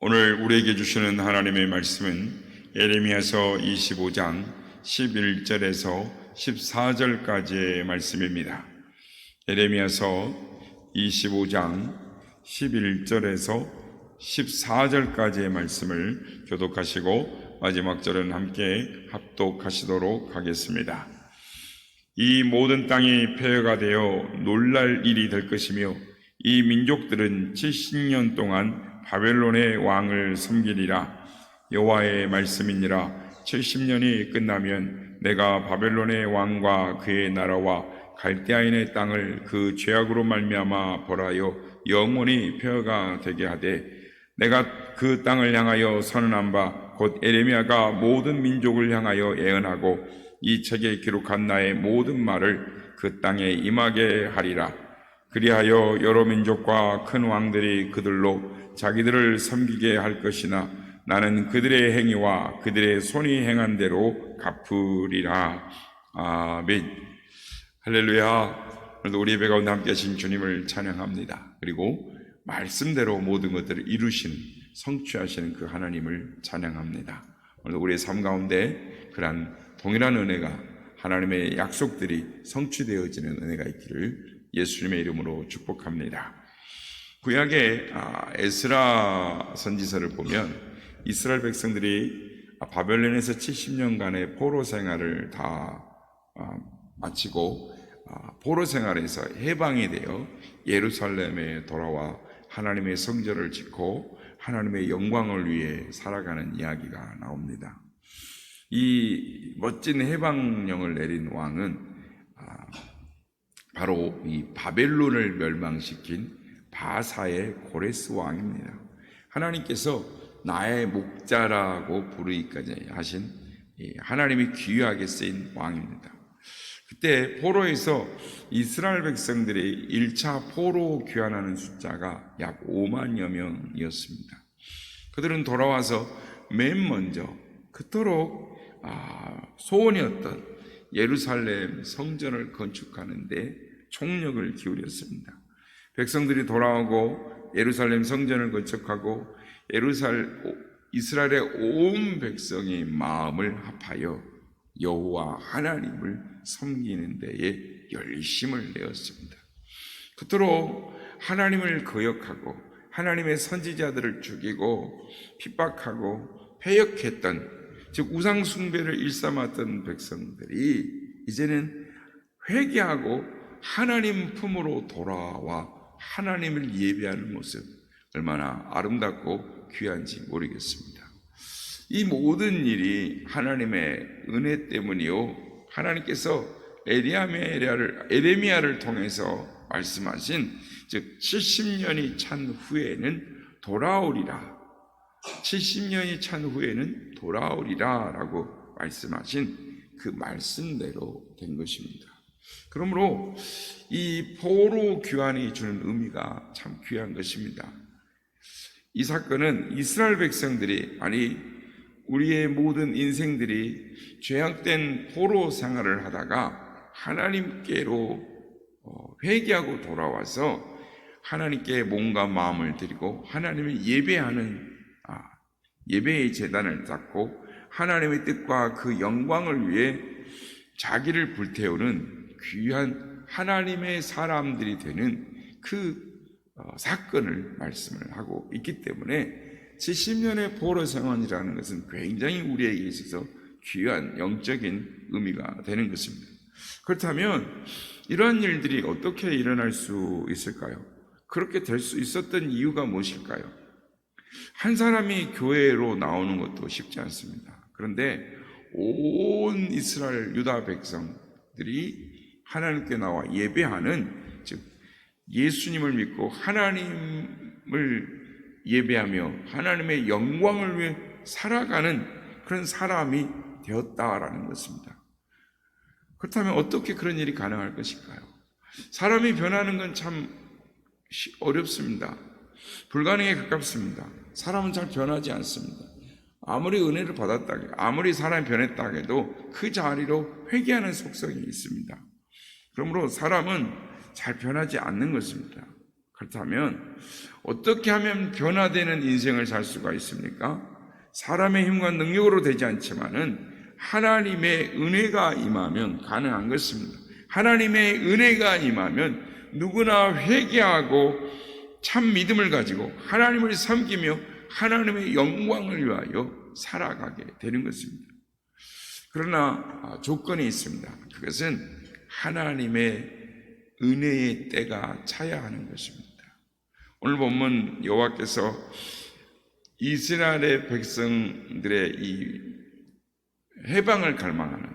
오늘 우리에게 주시는 하나님의 말씀은 예레미야서 25장 11절에서 14절까지의 말씀입니다. 예레미야서 25장 11절에서 14절까지의 말씀을 교독하시고 마지막 절은 함께 합독하시도록 하겠습니다. 이 모든 땅이 폐허가 되어 놀랄 일이 될 것이며 이 민족들은 70년 동안 바벨론의 왕을 섬기리라. 여호와의 말씀이니라. 70년이 끝나면 내가 바벨론의 왕과 그의 나라와 갈대아인의 땅을 그 죄악으로 말미암아 벌하여 영원히 폐허가 되게 하되, 내가 그 땅을 향하여 선언한 바 곧 에레미야가 모든 민족을 향하여 예언하고 이 책에 기록한 나의 모든 말을 그 땅에 임하게 하리라. 그리하여 여러 민족과 큰 왕들이 그들로 자기들을 섬기게 할 것이나 나는 그들의 행위와 그들의 손이 행한 대로 갚으리라. 아멘. 할렐루야. 오늘도 우리 예배 가운데 함께 하신 주님을 찬양합니다. 그리고 말씀대로 모든 것들을 이루시는, 성취하시는 그 하나님을 찬양합니다. 오늘 우리의 삶 가운데 그러한 동일한 은혜가, 하나님의 약속들이 성취되어지는 은혜가 있기를 예수님의 이름으로 축복합니다. 구약의 에스라 선지서를 보면 이스라엘 백성들이 바벨론에서 70년간의 포로 생활을 다 마치고 포로 생활에서 해방이 되어 예루살렘에 돌아와 하나님의 성전을 짓고 하나님의 영광을 위해 살아가는 이야기가 나옵니다. 이 멋진 해방령을 내린 왕은 바로 이 바벨론을 멸망시킨 바사의 고레스 왕입니다. 하나님께서 나의 목자라고 부르기까지 하신 하나님이 귀하게 쓰인 왕입니다. 그때 포로에서 이스라엘 백성들이 1차 포로 귀환하는 숫자가 약 5만여 명이었습니다. 그들은 돌아와서 맨 먼저 그토록 소원이었던 예루살렘 성전을 건축하는 데 총력을 기울였습니다. 백성들이 돌아오고 예루살렘 성전을 건축하고 이스라엘의 온 백성이 마음을 합하여 여호와 하나님을 섬기는 데에 열심을 내었습니다. 그토록 하나님을 거역하고 하나님의 선지자들을 죽이고 핍박하고 패역했던, 즉 우상 숭배를 일삼았던 백성들이 이제는 회개하고 하나님 품으로 돌아와 하나님을 예배하는 모습, 얼마나 아름답고 귀한지 모르겠습니다. 이 모든 일이 하나님의 은혜 때문이요, 하나님께서 에레미야를 통해서 말씀하신, 즉 70년이 찬 후에는 돌아오리라, 70년이 찬 후에는 돌아오리라 라고 말씀하신 그 말씀대로 된 것입니다. 그러므로 이 포로 귀환이 주는 의미가 참 귀한 것입니다. 이 사건은 이스라엘 백성들이, 우리의 모든 인생들이 죄악된 포로 생활을 하다가 하나님께로 회개하고 돌아와서 하나님께 몸과 마음을 드리고 하나님을 예배하는 예배의 제단을 쌓고 하나님의 뜻과 그 영광을 위해 자기를 불태우는 귀한 하나님의 사람들이 되는 그 사건을 말씀을 하고 있기 때문에 70년의 포로 생활이라는 것은 굉장히 우리에게 있어서 귀한 영적인 의미가 되는 것입니다. 그렇다면 이러한 일들이 어떻게 일어날 수 있을까요? 그렇게 될 수 있었던 이유가 무엇일까요? 한 사람이 교회로 나오는 것도 쉽지 않습니다. 그런데 온 이스라엘 유다 백성들이 하나님께 나와 예배하는, 즉 예수님을 믿고 하나님을 예배하며 하나님의 영광을 위해 살아가는 그런 사람이 되었다라는 것입니다. 그렇다면 어떻게 그런 일이 가능할 것일까요? 사람이 변하는 건 참 어렵습니다. 불가능에 가깝습니다. 사람은 잘 변하지 않습니다. 아무리 은혜를 받았다 해도, 아무리 사람이 변했다 해도 그 자리로 회개하는 속성이 있습니다. 그러므로 사람은 잘 변하지 않는 것입니다. 그렇다면 어떻게 하면 변화되는 인생을 살 수가 있습니까? 사람의 힘과 능력으로 되지 않지만은 하나님의 은혜가 임하면 가능한 것입니다. 하나님의 은혜가 임하면 누구나 회개하고 참 믿음을 가지고 하나님을 섬기며 하나님의 영광을 위하여 살아가게 되는 것입니다. 그러나 조건이 있습니다. 그것은 하나님의 은혜의 때가 차야 하는 것입니다. 오늘 본문 여호와께서 이스라엘의 백성들의 이 해방을 갈망하는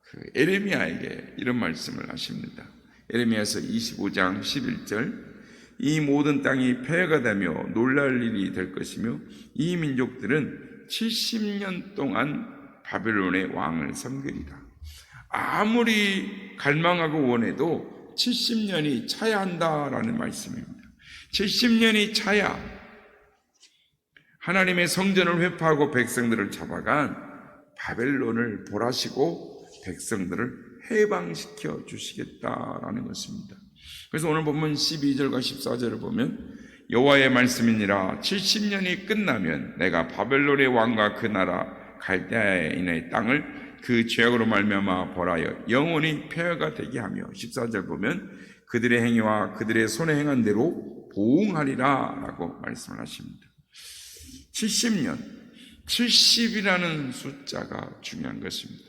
그 에레미야에게 이런 말씀을 하십니다. 에레미야서 25장 11절, 이 모든 땅이 폐허가 되며 놀랄 일이 될 것이며 이 민족들은 70년 동안 바벨론의 왕을 섬기리라. 아무리 갈망하고 원해도 70년이 차야 한다라는 말씀입니다. 70년이 차야 하나님의 성전을 회파하고 백성들을 잡아간 바벨론을 벌하시고 백성들을 해방시켜 주시겠다라는 것입니다. 그래서 오늘 보면 12절과 14절을 보면 여호와의 말씀이니라 70년이 끝나면 내가 바벨론의 왕과 그 나라 갈대아인의 땅을 그 죄악으로 말미암아 벌하여 영원히 폐허가 되게 하며 14절 보면 그들의 행위와 그들의 손에 행한 대로 보응하리라 라고 말씀을 하십니다. 70년, 70이라는 숫자가 중요한 것입니다.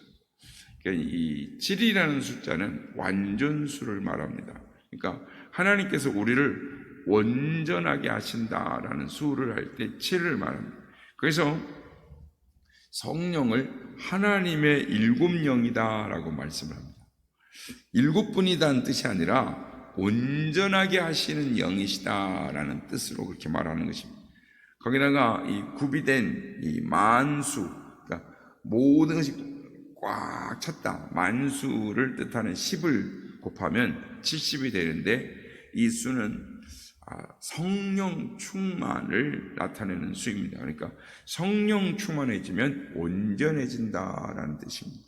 그러니까 이 7이라는 숫자는 완전수를 말합니다. 그러니까 하나님께서 우리를 온전하게 하신다라는 수를 할 때 7을 말합니다. 그래서 성령을 하나님의 일곱 영이다라고 말씀을 합니다. 일곱 분이다는 뜻이 아니라 온전하게 하시는 영이시다라는 뜻으로 그렇게 말하는 것입니다. 거기다가 이 구비된 이 만수, 그러니까 모든 것이 꽉 찼다, 만수를 뜻하는 10을 곱하면 70이 되는데 이 수는 성령 충만을 나타내는 수입니다. 그러니까 성령 충만해지면 온전해진다라는 뜻입니다.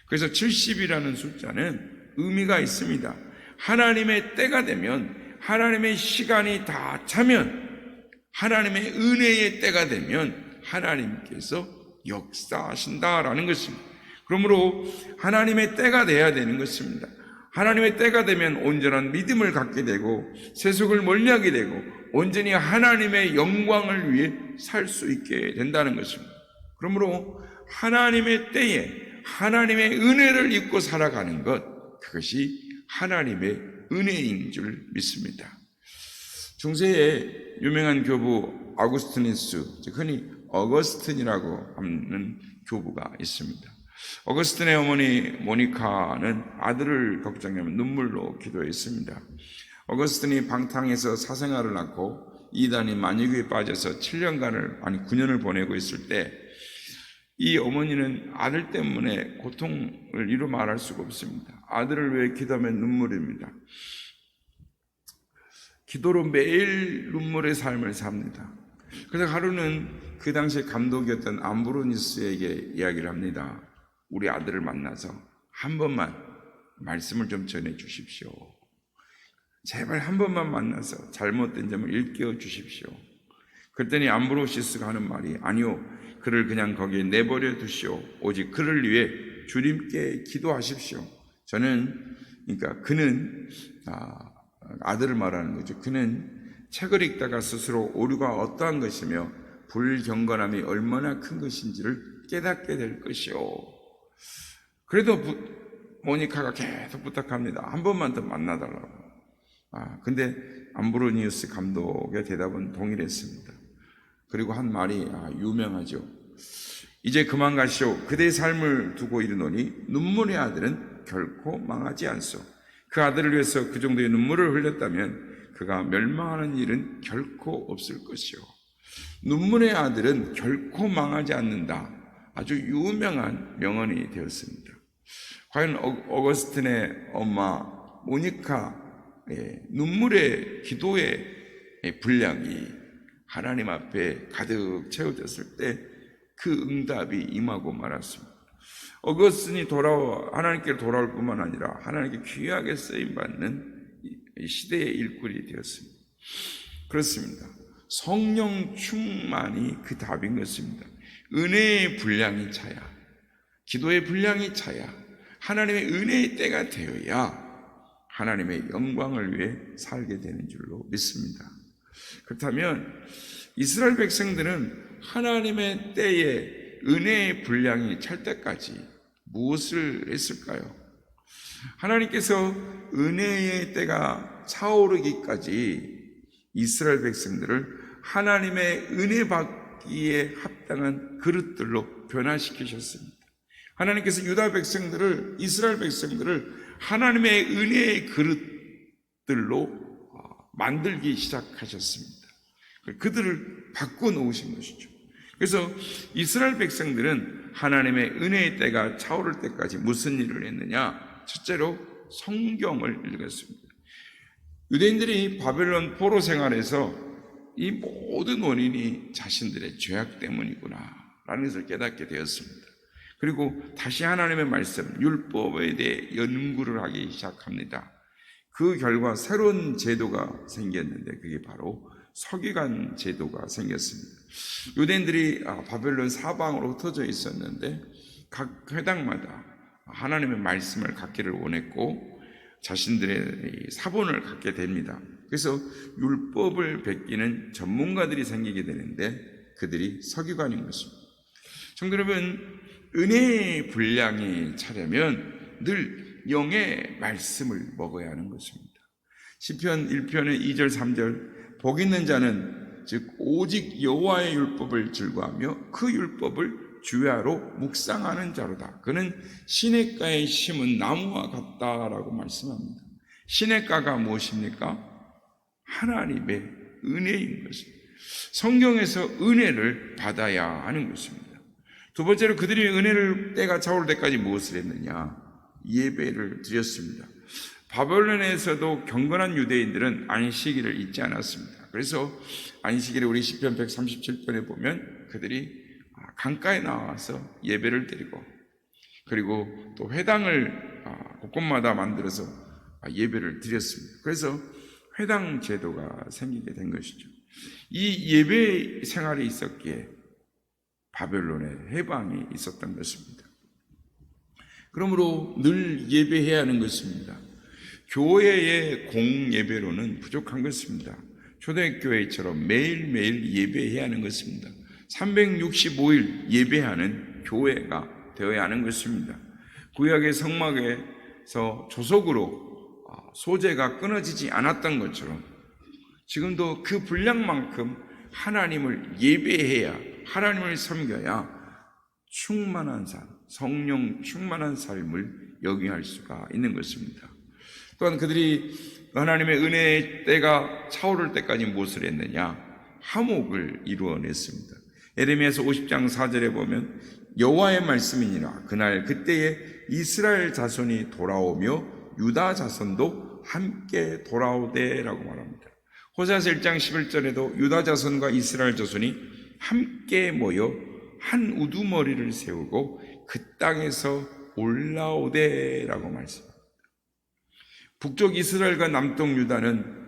그래서 70이라는 숫자는 의미가 있습니다. 하나님의 때가 되면, 하나님의 시간이 다 차면, 하나님의 은혜의 때가 되면 하나님께서 역사하신다라는 것입니다. 그러므로 하나님의 때가 돼야 되는 것입니다. 하나님의 때가 되면 온전한 믿음을 갖게 되고 세속을 멀리하게 되고 온전히 하나님의 영광을 위해 살 수 있게 된다는 것입니다. 그러므로 하나님의 때에 하나님의 은혜를 입고 살아가는 것, 그것이 하나님의 은혜인 줄 믿습니다. 중세의 유명한 교부 아구스티누스, 흔히 어거스틴이라고 하는 교부가 있습니다. 어거스틴의 어머니 모니카는 아들을 걱정하며 눈물로 기도했습니다. 어거스틴이 방탕에서 사생아를 낳고 이단이 만유교에 빠져서 9년을 보내고 있을 때 이 어머니는 아들 때문에 고통을 이루 말할 수가 없습니다. 아들을 위해 기도하면 눈물입니다. 기도로 매일 눈물의 삶을 삽니다. 그래서 하루는 그 당시에 감독이었던 암브로니스에게 이야기를 합니다. 우리 아들을 만나서 한 번만 말씀을 좀 전해 주십시오. 제발 한 번만 만나서 잘못된 점을 일깨워 주십시오. 그랬더니 암브로시스가 하는 말이, 아니요, 그를 그냥 거기에 내버려 두시오. 오직 그를 위해 주님께 기도하십시오. 그러니까 그는 아들을 말하는 거죠. 그는 책을 읽다가 스스로 오류가 어떠한 것이며 불경건함이 얼마나 큰 것인지를 깨닫게 될 것이요. 그래도 모니카가 계속 부탁합니다. 한 번만 더 만나달라고. 근데 암브로니우스 감독의 대답은 동일했습니다. 그리고 한 말이 유명하죠. 이제 그만 가시오. 그대의 삶을 두고 이르노니 눈물의 아들은 결코 망하지 않소. 그 아들을 위해서 그 정도의 눈물을 흘렸다면 그가 멸망하는 일은 결코 없을 것이오. 눈물의 아들은 결코 망하지 않는다. 아주 유명한 명언이 되었습니다. 과연 어거스틴의 엄마 모니카의 눈물의 기도의 분량이 하나님 앞에 가득 채워졌을 때 그 응답이 임하고 말았습니다. 어거스틴이 하나님께 돌아올 뿐만 아니라 하나님께 귀하게 쓰임받는 시대의 일꾼이 되었습니다. 그렇습니다. 성령 충만이 그 답인 것입니다. 은혜의 분량이 차야, 기도의 분량이 차야, 하나님의 은혜의 때가 되어야 하나님의 영광을 위해 살게 되는 줄로 믿습니다. 그렇다면 이스라엘 백성들은 하나님의 때에 은혜의 분량이 찰 때까지 무엇을 했을까요? 하나님께서 은혜의 때가 차오르기까지 이스라엘 백성들을 하나님의 은혜 받기에 합당한 그릇들로 변화시키셨습니다. 하나님께서 유다 백성들을, 이스라엘 백성들을 하나님의 은혜의 그릇들로 만들기 시작하셨습니다. 그들을 바꿔놓으신 것이죠. 그래서 이스라엘 백성들은 하나님의 은혜의 때가 차오를 때까지 무슨 일을 했느냐? 첫째로 성경을 읽었습니다. 유대인들이 바벨론 포로 생활에서 이 모든 원인이 자신들의 죄악 때문이구나 라는 것을 깨닫게 되었습니다. 그리고 다시 하나님의 말씀, 율법에 대해 연구를 하기 시작합니다. 그 결과 새로운 제도가 생겼는데 그게 바로 서기관 제도가 생겼습니다. 유대인들이 바벨론 사방으로 흩어져 있었는데 각 회당마다 하나님의 말씀을 갖기를 원했고 자신들의 사본을 갖게 됩니다. 그래서 율법을 베끼는 전문가들이 생기게 되는데 그들이 서기관인 것입니다. 성도 여러분, 은혜의 분량이 차려면 늘 영의 말씀을 먹어야 하는 것입니다. 시편 1편의 2절 3절, 복 있는 자는 즉 오직 여호와의 율법을 즐거하며 그 율법을 주야로 묵상하는 자로다. 그는 시냇가에 심은 나무와 같다라고 말씀합니다. 시냇가가 무엇입니까? 하나님의 은혜인 것입니다. 성경에서 은혜를 받아야 하는 것입니다. 두 번째로 그들이 은혜를 때가 차올 때까지 무엇을 했느냐? 예배를 드렸습니다. 바벨론에서도 경건한 유대인들은 안식일을 잊지 않았습니다. 그래서 안식일에 우리 시편 137편에 보면 그들이 강가에 나와서 예배를 드리고 그리고 또 회당을 곳곳마다 만들어서 예배를 드렸습니다. 그래서 회당 제도가 생기게 된 것이죠. 이 예배 생활이 있었기에 바벨론의 해방이 있었던 것입니다. 그러므로 늘 예배해야 하는 것입니다. 교회의 공예배로는 부족한 것입니다. 초대교회처럼 매일매일 예배해야 하는 것입니다. 365일 예배하는 교회가 되어야 하는 것입니다. 구약의 성막에서 조속으로 소재가 끊어지지 않았던 것처럼 지금도 그 분량만큼 하나님을 예배해야, 하나님을 섬겨야 충만한 삶, 성령 충만한 삶을 영위할 수가 있는 것입니다. 또한 그들이 하나님의 은혜의 때가 차오를 때까지 무엇을 했느냐? 화목을 이루어냈습니다. 예레미야서 50장 4절에 보면 여호와의 말씀이니라 그날 그때에 이스라엘 자손이 돌아오며 유다 자손도 함께 돌아오되라고 말합니다. 호세아서 1장 11절에도 유다 자손과 이스라엘 자손이 함께 모여 한 우두머리를 세우고 그 땅에서 올라오되라고 말씀합니다. 북쪽 이스라엘과 남쪽 유다는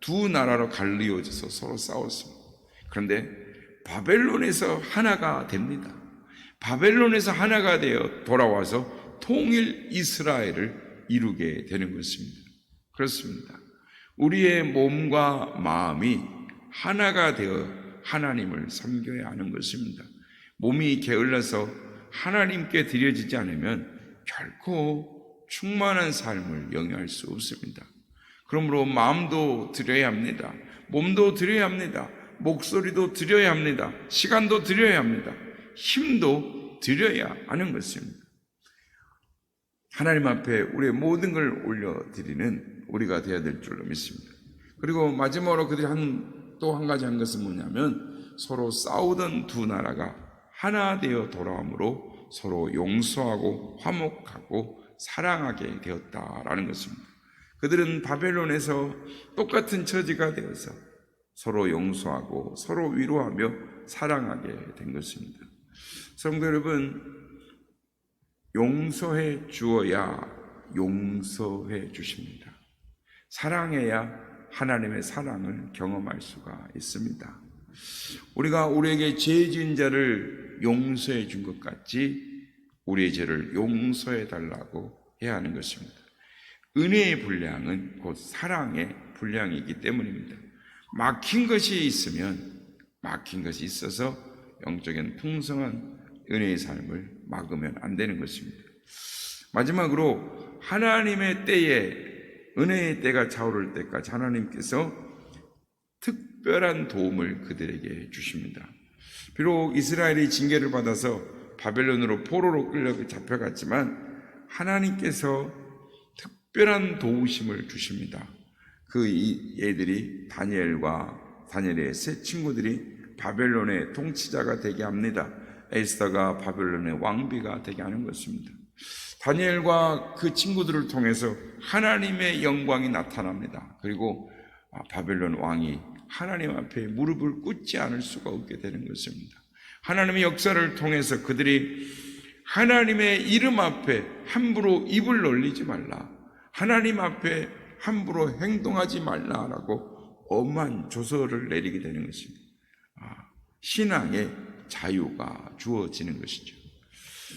두 나라로 갈리어져서 서로 싸웠습니다. 그런데 바벨론에서 하나가 됩니다. 바벨론에서 하나가 되어 돌아와서 통일 이스라엘을 이루게 되는 것입니다. 그렇습니다. 우리의 몸과 마음이 하나가 되어 하나님을 섬겨야 하는 것입니다. 몸이 게을러서 하나님께 드려지지 않으면 결코 충만한 삶을 영위할 수 없습니다. 그러므로 마음도 드려야 합니다. 몸도 드려야 합니다. 목소리도 드려야 합니다. 시간도 드려야 합니다. 힘도 드려야 하는 것입니다. 하나님 앞에 우리의 모든 걸 올려드리는 우리가 되어야 될 줄로 믿습니다. 그리고 마지막으로 그들이 또 한 가지 한 것은 뭐냐면 서로 싸우던 두 나라가 하나 되어 돌아옴으로 서로 용서하고 화목하고 사랑하게 되었다라는 것입니다. 그들은 바벨론에서 똑같은 처지가 되어서 서로 용서하고 서로 위로하며 사랑하게 된 것입니다. 성도 여러분, 용서해 주어야 용서해 주십니다. 사랑해야 하나님의 사랑을 경험할 수가 있습니다. 우리가 우리에게 죄 지은 자를 용서해 준 것 같이 우리의 죄를 용서해 달라고 해야 하는 것입니다. 은혜의 분량은 곧 사랑의 분량이기 때문입니다. 막힌 것이 있어서 영적인 풍성한 은혜의 삶을 막으면 안 되는 것입니다. 마지막으로 하나님의 때에, 은혜의 때가 차오를 때까지 하나님께서 특별한 도움을 그들에게 주십니다. 비록 이스라엘이 징계를 받아서 바벨론으로 포로로 끌려 잡혀갔지만 하나님께서 특별한 도우심을 주십니다. 그 애들이 다니엘의 세 친구들이 바벨론의 통치자가 되게 합니다. 에스더가 바벨론의 왕비가 되게 하는 것입니다. 다니엘과 그 친구들을 통해서 하나님의 영광이 나타납니다. 그리고 바벨론 왕이 하나님 앞에 무릎을 꿇지 않을 수가 없게 되는 것입니다. 하나님의 역사를 통해서 그들이 하나님의 이름 앞에 함부로 입을 놀리지 말라, 하나님 앞에 함부로 행동하지 말라라고 엄한 조서를 내리게 되는 것입니다. 신앙의 자유가 주어지는 것이죠.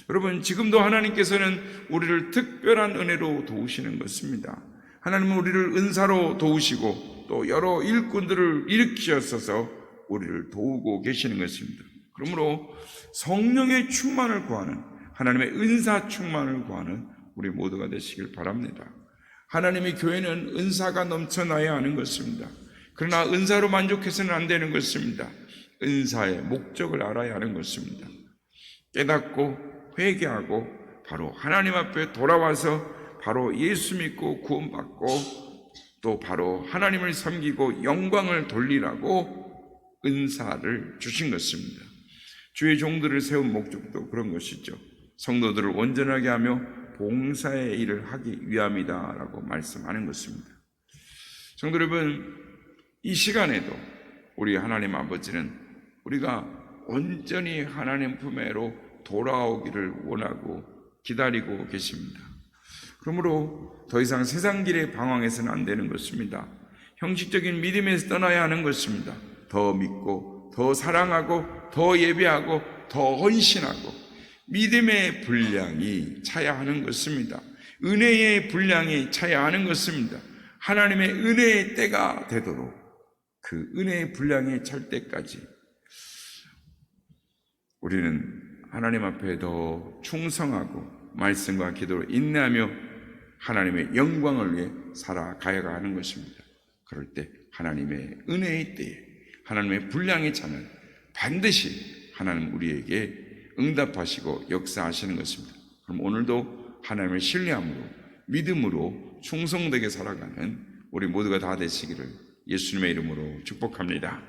여러분, 지금도 하나님께서는 우리를 특별한 은혜로 도우시는 것입니다. 하나님은 우리를 은사로 도우시고 또 여러 일꾼들을 일으키셔서 우리를 도우고 계시는 것입니다. 그러므로 성령의 충만을 구하는, 하나님의 은사 충만을 구하는 우리 모두가 되시길 바랍니다. 하나님의 교회는 은사가 넘쳐나야 하는 것입니다. 그러나 은사로 만족해서는 안 되는 것입니다. 은사의 목적을 알아야 하는 것입니다. 깨닫고 회개하고 바로 하나님 앞에 돌아와서 바로 예수 믿고 구원받고 또 바로 하나님을 섬기고 영광을 돌리라고 은사를 주신 것입니다. 주의 종들을 세운 목적도 그런 것이죠. 성도들을 온전하게 하며 봉사의 일을 하기 위함이다라고 말씀하는 것입니다. 성도 여러분, 이 시간에도 우리 하나님 아버지는 우리가 온전히 하나님 품에로 돌아오기를 원하고 기다리고 계십니다. 그러므로 더 이상 세상 길에 방황해서는 안 되는 것입니다. 형식적인 믿음에서 떠나야 하는 것입니다. 더 믿고 더 사랑하고 더 예배하고 더 헌신하고 믿음의 분량이 차야 하는 것입니다. 은혜의 분량이 차야 하는 것입니다. 하나님의 은혜의 때가 되도록 그 은혜의 분량이 찰 때까지 우리는 하나님 앞에 더 충성하고 말씀과 기도로 인내하며 하나님의 영광을 위해 살아가야 하는 것입니다. 그럴 때 하나님의 은혜의 때에 하나님의 분량이 차면 반드시 하나님 우리에게 응답하시고 역사하시는 것입니다. 그럼 오늘도 하나님을 신뢰함으로 믿음으로 충성되게 살아가는 우리 모두가 다 되시기를 예수님의 이름으로 축복합니다.